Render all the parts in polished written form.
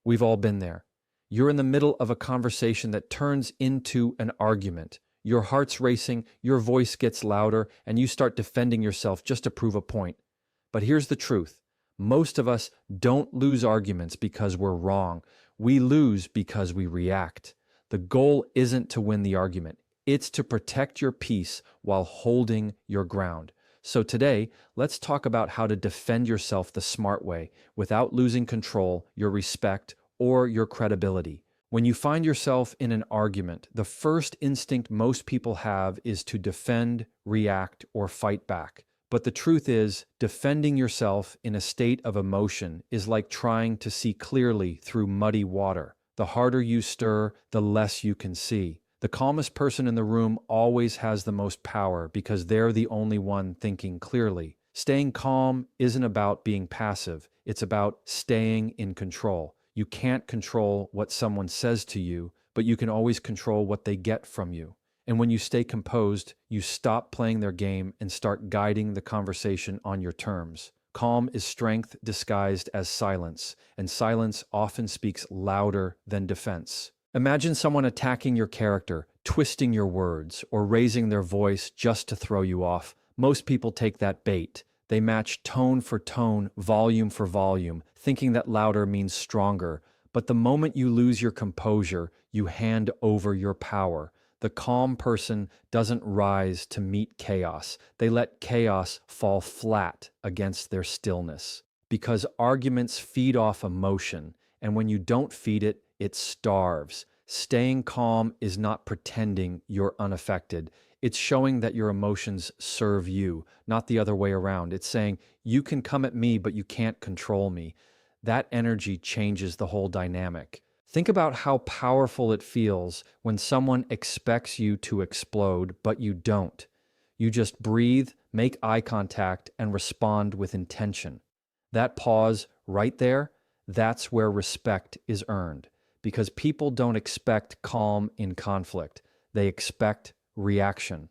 We've all been there. You're in the middle of a conversation that turns into an argument. Your heart's racing, your voice gets louder, and you start defending yourself just to prove a point. But here's the truth. Most of us don't lose arguments because we're wrong. We lose because we react. The goal isn't to win the argument. It's to protect your peace while holding your ground. So today, let's talk about how to defend yourself the smart way without losing control, your respect, or your credibility. When you find yourself in an argument, the first instinct most people have is to defend, react, or fight back. But the truth is, defending yourself in a state of emotion is like trying to see clearly through muddy water. The harder you stir, the less you can see. The calmest person in the room always has the most power because they're the only one thinking clearly. Staying calm isn't about being passive. It's about staying in control. You can't control what someone says to you, but you can always control what they get from you. And when you stay composed, you stop playing their game and start guiding the conversation on your terms. Calm is strength disguised as silence, and silence often speaks louder than defense. Imagine someone attacking your character, twisting your words, or raising their voice just to throw you off. Most people take that bait. They match tone for tone, volume for volume, thinking that louder means stronger. But the moment you lose your composure, you hand over your power. The calm person doesn't rise to meet chaos. They let chaos fall flat against their stillness. Because arguments feed off emotion, and when you don't feed it, it starves. Staying calm is not pretending you're unaffected. It's showing that your emotions serve you, not the other way around. It's saying, you can come at me, but you can't control me. That energy changes the whole dynamic. Think about how powerful it feels when someone expects you to explode, but you don't. You just breathe, make eye contact, and respond with intention. That pause right there, that's where respect is earned. Because people don't expect calm in conflict. They expect reaction.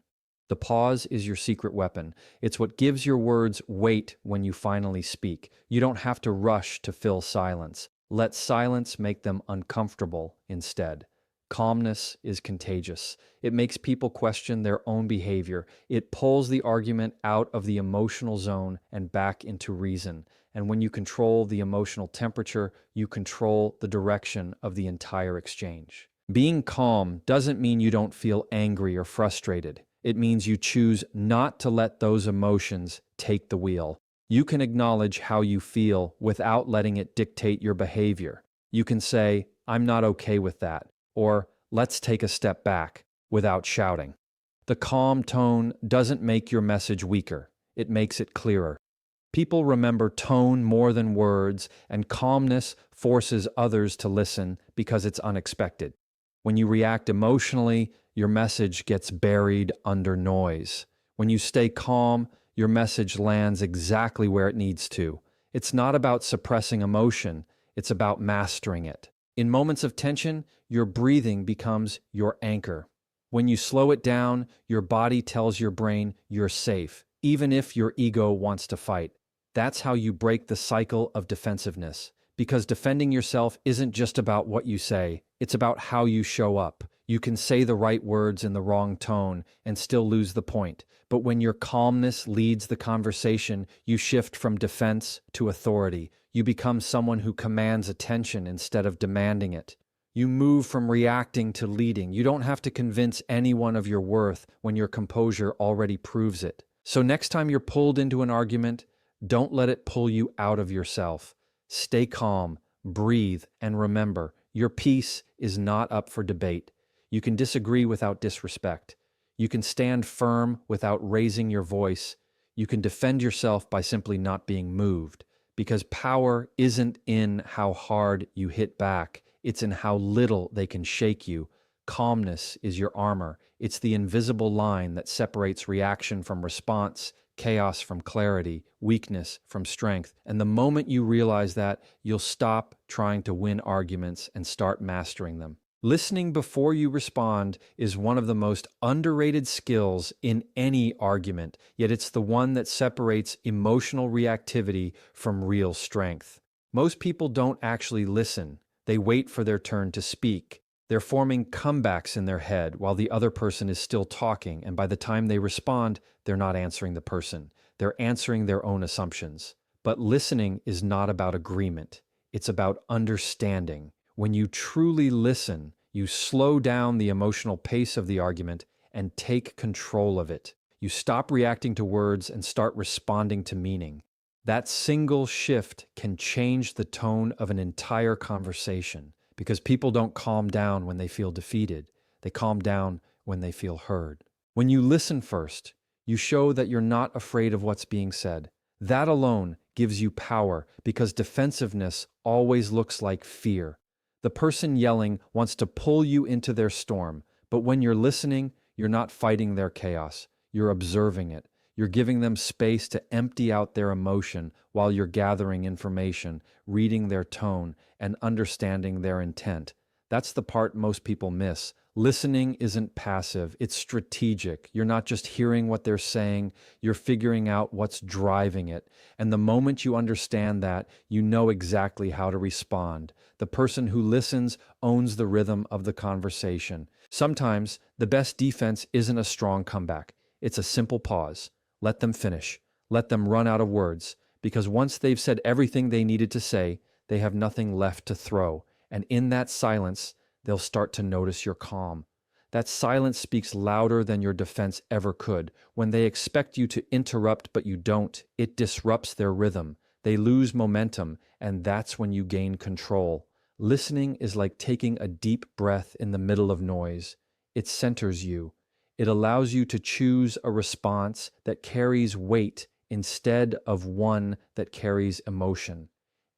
The pause is your secret weapon. It's what gives your words weight when you finally speak. You don't have to rush to fill silence. Let silence make them uncomfortable instead. Calmness is contagious. It makes people question their own behavior. It pulls the argument out of the emotional zone and back into reason. And when you control the emotional temperature, you control the direction of the entire exchange. Being calm doesn't mean you don't feel angry or frustrated. It means you choose not to let those emotions take the wheel. You can acknowledge how you feel without letting it dictate your behavior. You can say, I'm not okay with that, or let's take a step back, without shouting. The calm tone doesn't make your message weaker. It makes it clearer. People remember tone more than words, and calmness forces others to listen because it's unexpected. When you react emotionally, your message gets buried under noise. When you stay calm, your message lands exactly where it needs to. It's not about suppressing emotion, it's about mastering it. In moments of tension, your breathing becomes your anchor. When you slow it down, your body tells your brain you're safe, even if your ego wants to fight. That's how you break the cycle of defensiveness. Because defending yourself isn't just about what you say, it's about how you show up. You can say the right words in the wrong tone and still lose the point. But when your calmness leads the conversation, you shift from defense to authority. You become someone who commands attention instead of demanding it. You move from reacting to leading. You don't have to convince anyone of your worth when your composure already proves it. So next time you're pulled into an argument, don't let it pull you out of yourself. Stay calm, breathe, and remember, your peace is not up for debate. You can disagree without disrespect. You can stand firm without raising your voice. You can defend yourself by simply not being moved. Because power isn't in how hard you hit back, it's in how little they can shake you. Calmness is your armor. It's the invisible line that separates reaction from response, chaos from clarity, weakness from strength. And the moment you realize that, you'll stop trying to win arguments and start mastering them. Listening before you respond is one of the most underrated skills in any argument, yet it's the one that separates emotional reactivity from real strength. Most people don't actually listen. They wait for their turn to speak. They're forming comebacks in their head while the other person is still talking, and by the time they respond, they're not answering the person. They're answering their own assumptions. But listening is not about agreement. It's about understanding. When you truly listen, you slow down the emotional pace of the argument and take control of it. You stop reacting to words and start responding to meaning. That single shift can change the tone of an entire conversation because people don't calm down when they feel defeated. They calm down when they feel heard. When you listen first, you show that you're not afraid of what's being said. That alone gives you power because defensiveness always looks like fear. The person yelling wants to pull you into their storm, but when you're listening, you're not fighting their chaos. You're observing it. You're giving them space to empty out their emotion while you're gathering information, reading their tone, and understanding their intent. That's the part most people miss. Listening isn't passive, it's strategic. You're not just hearing what they're saying, you're figuring out what's driving it. And the moment you understand that, you know exactly how to respond. The person who listens owns the rhythm of the conversation. Sometimes, the best defense isn't a strong comeback. It's a simple pause. Let them finish. Let them run out of words. Because once they've said everything they needed to say, they have nothing left to throw. And in that silence, they'll start to notice your calm. That silence speaks louder than your defense ever could. When they expect you to interrupt but you don't, it disrupts their rhythm. They lose momentum, and that's when you gain control. Listening is like taking a deep breath in the middle of noise. It centers you. It allows you to choose a response that carries weight instead of one that carries emotion.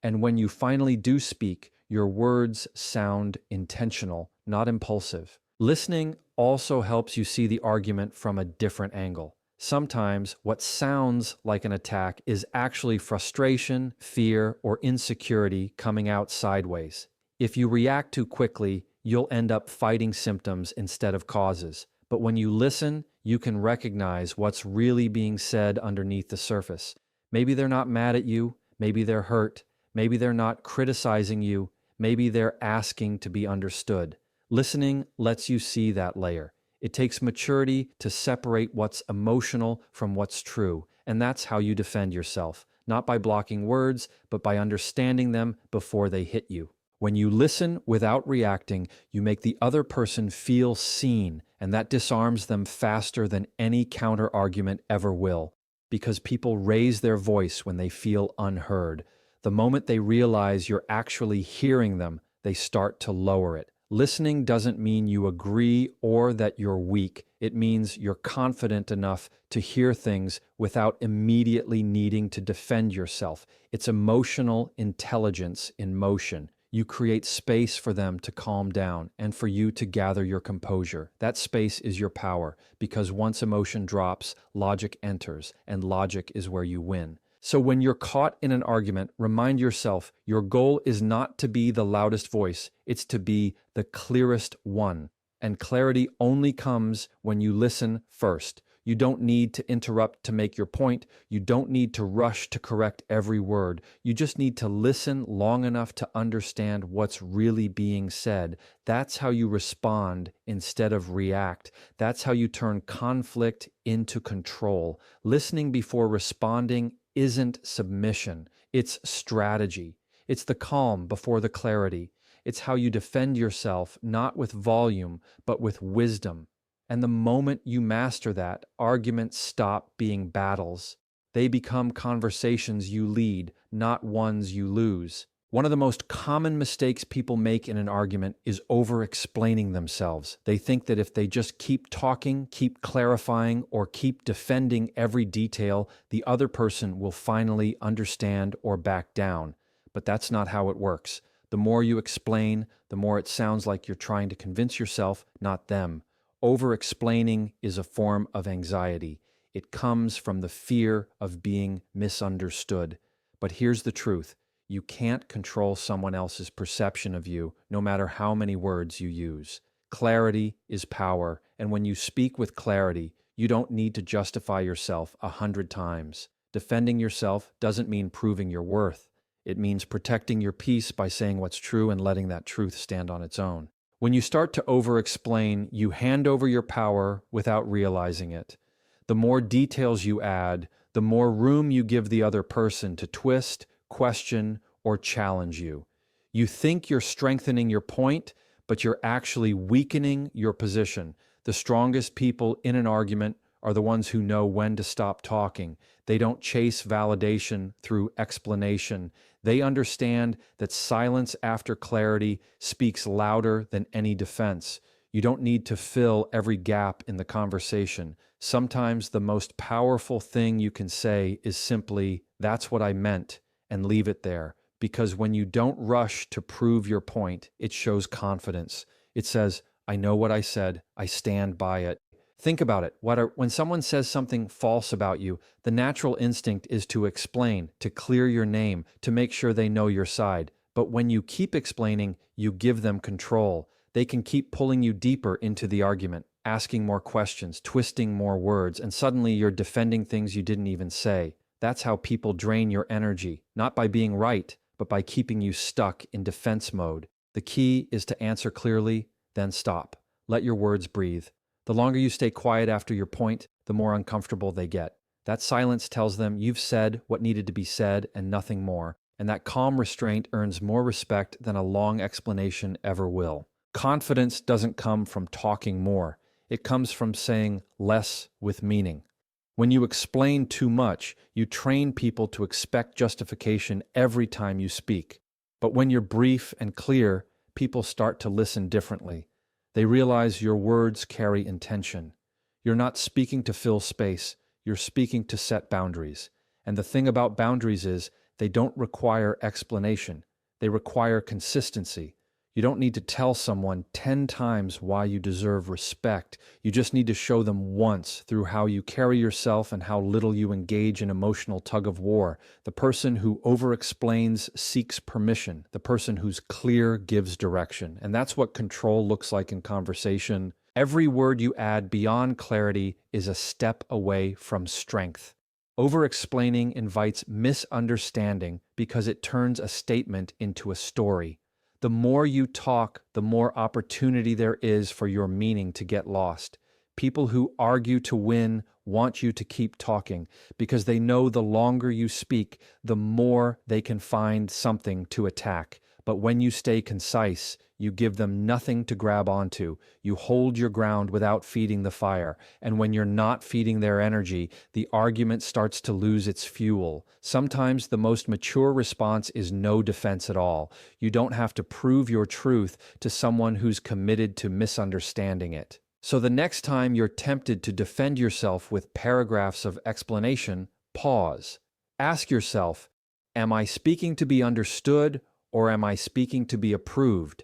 And when you finally do speak, your words sound intentional, not impulsive. Listening also helps you see the argument from a different angle. Sometimes what sounds like an attack is actually frustration, fear, or insecurity coming out sideways. If you react too quickly, you'll end up fighting symptoms instead of causes. But when you listen, you can recognize what's really being said underneath the surface. Maybe they're not mad at you, maybe they're hurt, maybe they're not criticizing you, maybe they're asking to be understood. Listening lets you see that layer. It takes maturity to separate what's emotional from what's true, and that's how you defend yourself, not by blocking words, but by understanding them before they hit you. When you listen without reacting, you make the other person feel seen, and that disarms them faster than any counter-argument ever will, because people raise their voice when they feel unheard. The moment they realize you're actually hearing them, they start to lower it. Listening doesn't mean you agree or that you're weak. It means you're confident enough to hear things without immediately needing to defend yourself. It's emotional intelligence in motion. You create space for them to calm down and for you to gather your composure. That space is your power, because once emotion drops, logic enters, and logic is where you win. So when you're caught in an argument, remind yourself your goal is not to be the loudest voice, it's to be the clearest one. And clarity only comes when you listen first. You don't need to interrupt to make your point. You don't need to rush to correct every word. You just need to listen long enough to understand what's really being said. That's how you respond instead of react. That's how you turn conflict into control. Listening before responding isn't submission. It's strategy. It's the calm before the clarity. It's how you defend yourself, not with volume, but with wisdom. And the moment you master that, arguments stop being battles. They become conversations you lead, not ones you lose. One of the most common mistakes people make in an argument is over-explaining themselves. They think that if they just keep talking, keep clarifying, or keep defending every detail, the other person will finally understand or back down. But that's not how it works. The more you explain, the more it sounds like you're trying to convince yourself, not them. Over-explaining is a form of anxiety. It comes from the fear of being misunderstood. But here's the truth. You can't control someone else's perception of you, no matter how many words you use. Clarity is power, and when you speak with clarity, you don't need to justify yourself 100 times. Defending yourself doesn't mean proving your worth. It means protecting your peace by saying what's true and letting that truth stand on its own. When you start to over-explain, you hand over your power without realizing it. The more details you add, the more room you give the other person to twist, question, or challenge you. You think you're strengthening your point, but you're actually weakening your position. The strongest people in an argument are the ones who know when to stop talking. They don't chase validation through explanation. They understand that silence after clarity speaks louder than any defense. You don't need to fill every gap in the conversation. Sometimes the most powerful thing you can say is simply, "That's what I meant," and leave it there. Because when you don't rush to prove your point, it shows confidence. It says, "I know what I said, I stand by it." Think about it. When someone says something false about you, the natural instinct is to explain, to clear your name, to make sure they know your side. But when you keep explaining, you give them control. They can keep pulling you deeper into the argument, asking more questions, twisting more words, and suddenly you're defending things you didn't even say. That's how people drain your energy, not by being right, but by keeping you stuck in defense mode. The key is to answer clearly, then stop. Let your words breathe. The longer you stay quiet after your point, the more uncomfortable they get. That silence tells them you've said what needed to be said and nothing more, and that calm restraint earns more respect than a long explanation ever will. Confidence doesn't come from talking more. It comes from saying less with meaning. When you explain too much, you train people to expect justification every time you speak. But when you're brief and clear, people start to listen differently. They realize your words carry intention. You're not speaking to fill space, you're speaking to set boundaries. And the thing about boundaries is they don't require explanation. They require consistency. You don't need to tell someone 10 times why you deserve respect. You just need to show them once through how you carry yourself and how little you engage in emotional tug of war. The person who over-explains seeks permission. The person who's clear gives direction. And that's what control looks like in conversation. Every word you add beyond clarity is a step away from strength. Over-explaining invites misunderstanding because it turns a statement into a story. The more you talk, the more opportunity there is for your meaning to get lost. People who argue to win want you to keep talking because they know the longer you speak, the more they can find something to attack. But when you stay concise, you give them nothing to grab onto. You hold your ground without feeding the fire. And when you're not feeding their energy, the argument starts to lose its fuel. Sometimes the most mature response is no defense at all. You don't have to prove your truth to someone who's committed to misunderstanding it. So the next time you're tempted to defend yourself with paragraphs of explanation, pause. Ask yourself, am I speaking to be understood or am I speaking to be approved?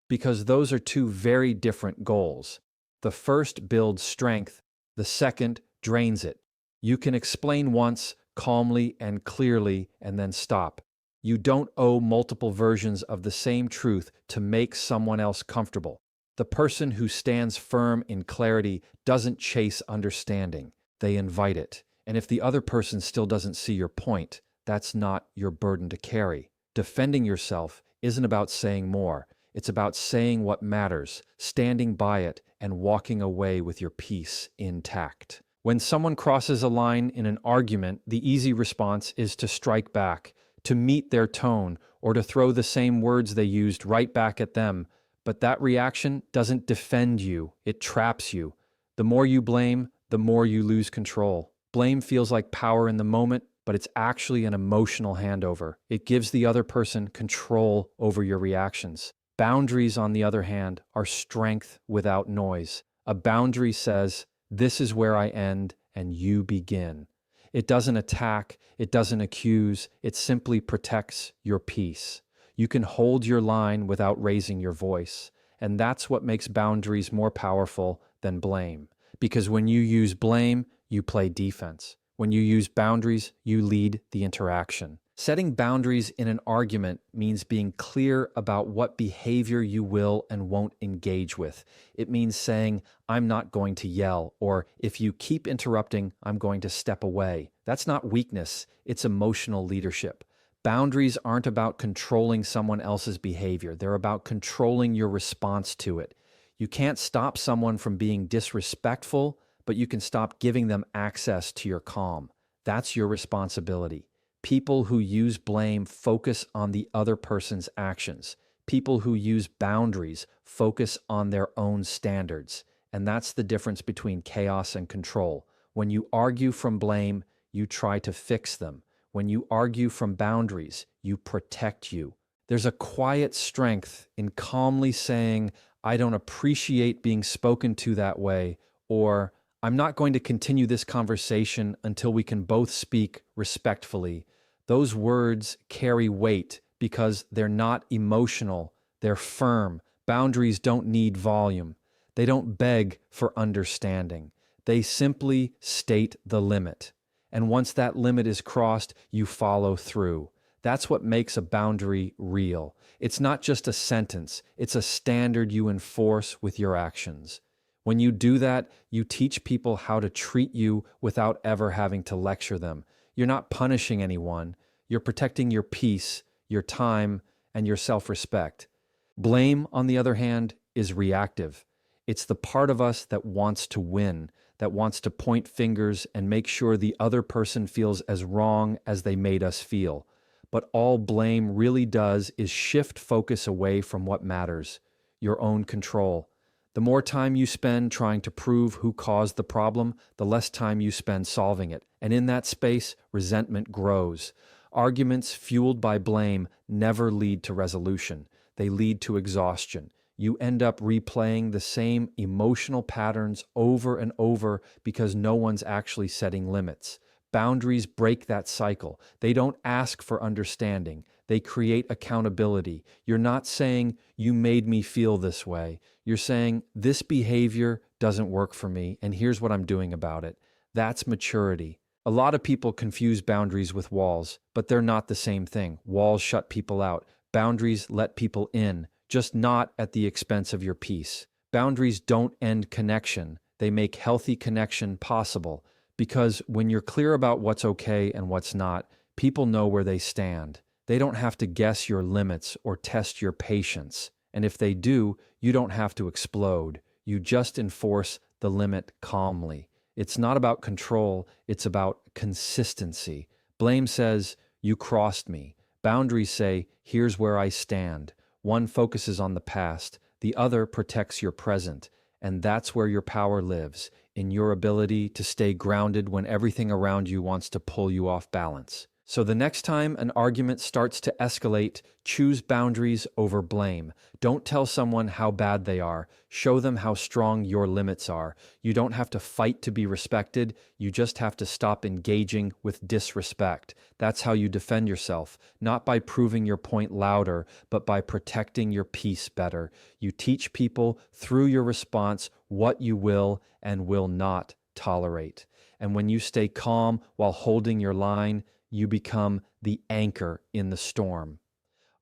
Because those are two very different goals. The first builds strength, the second drains it. You can explain once, calmly and clearly, and then stop. You don't owe multiple versions of the same truth to make someone else comfortable. The person who stands firm in clarity doesn't chase understanding. They invite it. And if the other person still doesn't see your point, that's not your burden to carry. Defending yourself isn't about saying more. It's about saying what matters, standing by it, and walking away with your peace intact. When someone crosses a line in an argument, the easy response is to strike back, to meet their tone, or to throw the same words they used right back at them. But that reaction doesn't defend you, it traps you. The more you blame, the more you lose control. Blame feels like power in the moment, but it's actually an emotional handover. It gives the other person control over your reactions. Boundaries, on the other hand, are strength without noise. A boundary says, this is where I end and you begin. It doesn't attack, it doesn't accuse, it simply protects your peace. You can hold your line without raising your voice. And that's what makes boundaries more powerful than blame. Because when you use blame, you play defense. When you use boundaries, you lead the interaction. Setting boundaries in an argument means being clear about what behavior you will and won't engage with. It means saying, I'm not going to yell, or if you keep interrupting, I'm going to step away. That's not weakness, it's emotional leadership. Boundaries aren't about controlling someone else's behavior. They're about controlling your response to it. You can't stop someone from being disrespectful, but you can stop giving them access to your calm. That's your responsibility. People who use blame focus on the other person's actions. People who use boundaries focus on their own standards. And that's the difference between chaos and control. When you argue from blame, you try to fix them. When you argue from boundaries, you protect you. There's a quiet strength in calmly saying, I don't appreciate being spoken to that way, or I'm not going to continue this conversation until we can both speak respectfully. Those words carry weight because they're not emotional, they're firm. Boundaries don't need volume. They don't beg for understanding. They simply state the limit. And once that limit is crossed, you follow through. That's what makes a boundary real. It's not just a sentence, it's a standard you enforce with your actions. When you do that, you teach people how to treat you without ever having to lecture them. You're not punishing anyone, you're protecting your peace, your time, and your self-respect. Blame, on the other hand, is reactive. It's the part of us that wants to win, that wants to point fingers and make sure the other person feels as wrong as they made us feel. But all blame really does is shift focus away from what matters, your own control. The more time you spend trying to prove who caused the problem, the less time you spend solving it. And in that space, resentment grows. Arguments fueled by blame never lead to resolution. They lead to exhaustion. You end up replaying the same emotional patterns over and over because no one's actually setting limits. Boundaries break that cycle. They don't ask for understanding. They create accountability. You're not saying, you made me feel this way. You're saying, this behavior doesn't work for me, and here's what I'm doing about it. That's maturity. A lot of people confuse boundaries with walls, but they're not the same thing. Walls shut people out. Boundaries let people in, just not at the expense of your peace. Boundaries don't end connection. They make healthy connection possible. Because when you're clear about what's okay and what's not, people know where they stand. They don't have to guess your limits or test your patience. And if they do, you don't have to explode. You just enforce the limit calmly. It's not about control, it's about consistency. Blame says, you crossed me. Boundaries say, here's where I stand. One focuses on the past, the other protects your present. And that's where your power lives, in your ability to stay grounded when everything around you wants to pull you off balance. So the next time an argument starts to escalate, choose boundaries over blame. Don't tell someone how bad they are. Show them how strong your limits are. You don't have to fight to be respected. You just have to stop engaging with disrespect. That's how you defend yourself, not by proving your point louder, but by protecting your peace better. You teach people through your response what you will and will not tolerate. And when you stay calm while holding your line, you become the anchor in the storm.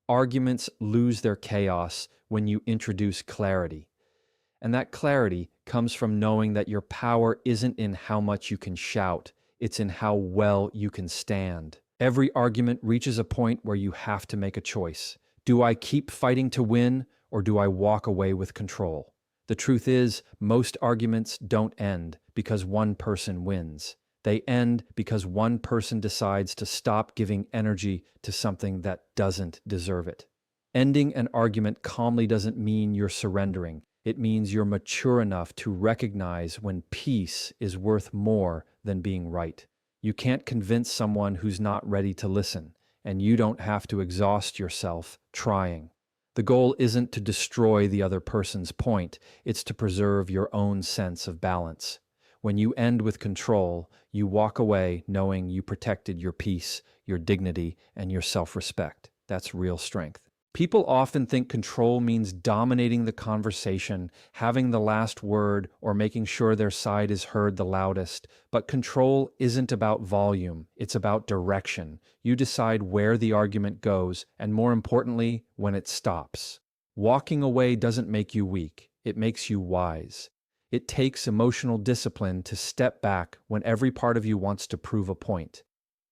Arguments lose their chaos when you introduce clarity. And that clarity comes from knowing that your power isn't in how much you can shout, it's in how well you can stand. Every argument reaches a point where you have to make a choice. Do I keep fighting to win, or do I walk away with control? The truth is, most arguments don't end because one person wins. They end because one person decides to stop giving energy to something that doesn't deserve it. Ending an argument calmly doesn't mean you're surrendering. It means you're mature enough to recognize when peace is worth more than being right. You can't convince someone who's not ready to listen, and you don't have to exhaust yourself trying. The goal isn't to destroy the other person's point, it's to preserve your own sense of balance. When you end with control, you walk away knowing you protected your peace, your dignity, and your self-respect. That's real strength. People often think control means dominating the conversation, having the last word, or making sure their side is heard the loudest. But control isn't about volume, it's about direction. You decide where the argument goes, and more importantly, when it stops. Walking away doesn't make you weak, it makes you wise. It takes emotional discipline to step back when every part of you wants to prove a point.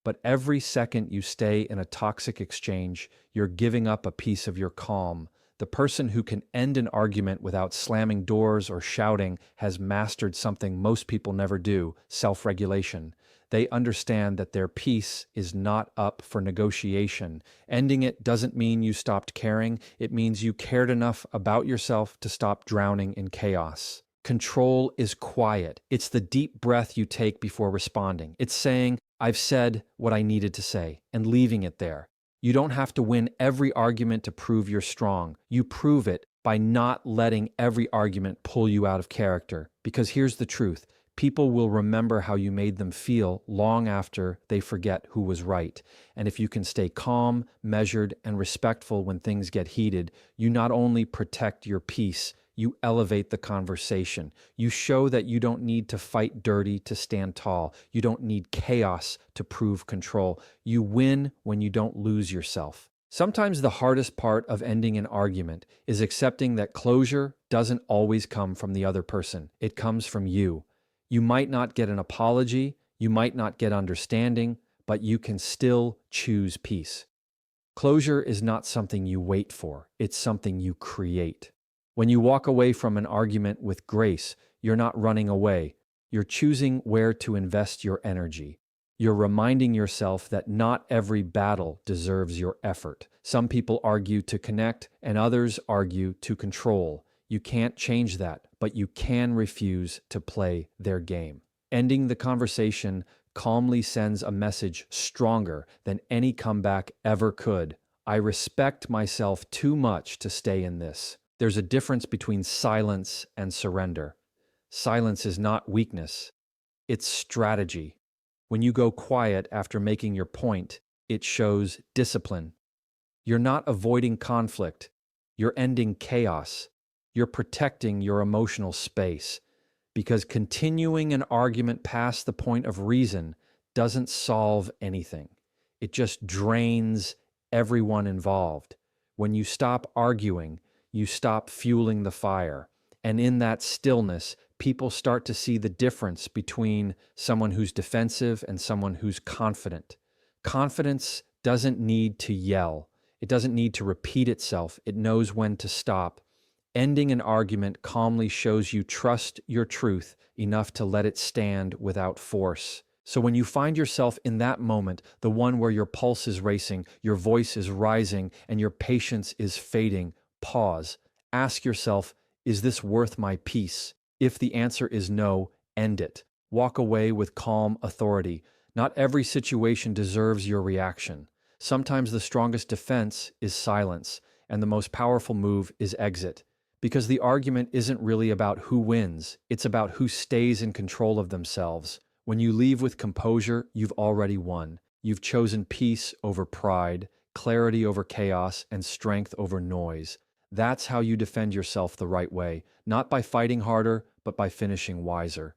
But every second you stay in a toxic exchange, you're giving up a piece of your calm. The person who can end an argument without slamming doors or shouting has mastered something most people never do: self-regulation. They understand that their peace is not up for negotiation. Ending it doesn't mean you stopped caring. It means you cared enough about yourself to stop drowning in chaos. Control is quiet. It's the deep breath you take before responding. It's saying, "I've said what I needed to say," and leaving it there. You don't have to win every argument to prove you're strong. You prove it by not letting every argument pull you out of character. Because here's the truth: people will remember how you made them feel long after they forget who was right. And if you can stay calm, measured, and respectful when things get heated, you not only protect your peace, you elevate the conversation. You show that you don't need to fight dirty to stand tall. You don't need chaos to prove control. You win when you don't lose yourself. Sometimes the hardest part of ending an argument is accepting that closure doesn't always come from the other person. It comes from you. You might not get an apology, you might not get understanding, but you can still choose peace. Closure is not something you wait for, it's something you create. When you walk away from an argument with grace, you're not running away. You're choosing where to invest your energy. You're reminding yourself that not every battle deserves your effort. Some people argue to connect, and others argue to control. You can't change that, but you can refuse to play their game. Ending the conversation calmly sends a message stronger than any comeback ever could. I respect myself too much to stay in this. There's a difference between silence and surrender. Silence is not weakness, it's strategy. When you go quiet after making your point, it shows discipline. You're not avoiding conflict, you're ending chaos. You're protecting your emotional space. Because continuing an argument past the point of reason doesn't solve anything. It just drains everyone involved. When you stop arguing, you stop fueling the fire. And in that stillness, people start to see the difference between someone who's defensive and someone who's confident. Confidence doesn't need to yell. It doesn't need to repeat itself. It knows when to stop. Ending an argument calmly shows you trust your truth enough to let it stand without force. So when you find yourself in that moment, the one where your pulse is racing, your voice is rising, and your patience is fading, pause. Ask yourself, is this worth my peace? If the answer is no, end it. Walk away with calm authority. Not every situation deserves your reaction. Sometimes the strongest defense is silence, and the most powerful move is exit. Because the argument isn't really about who wins, it's about who stays in control of themselves. When you leave with composure, you've already won. You've chosen peace over pride, clarity over chaos, and strength over noise. That's how you defend yourself the right way, not by fighting harder, but by finishing wiser.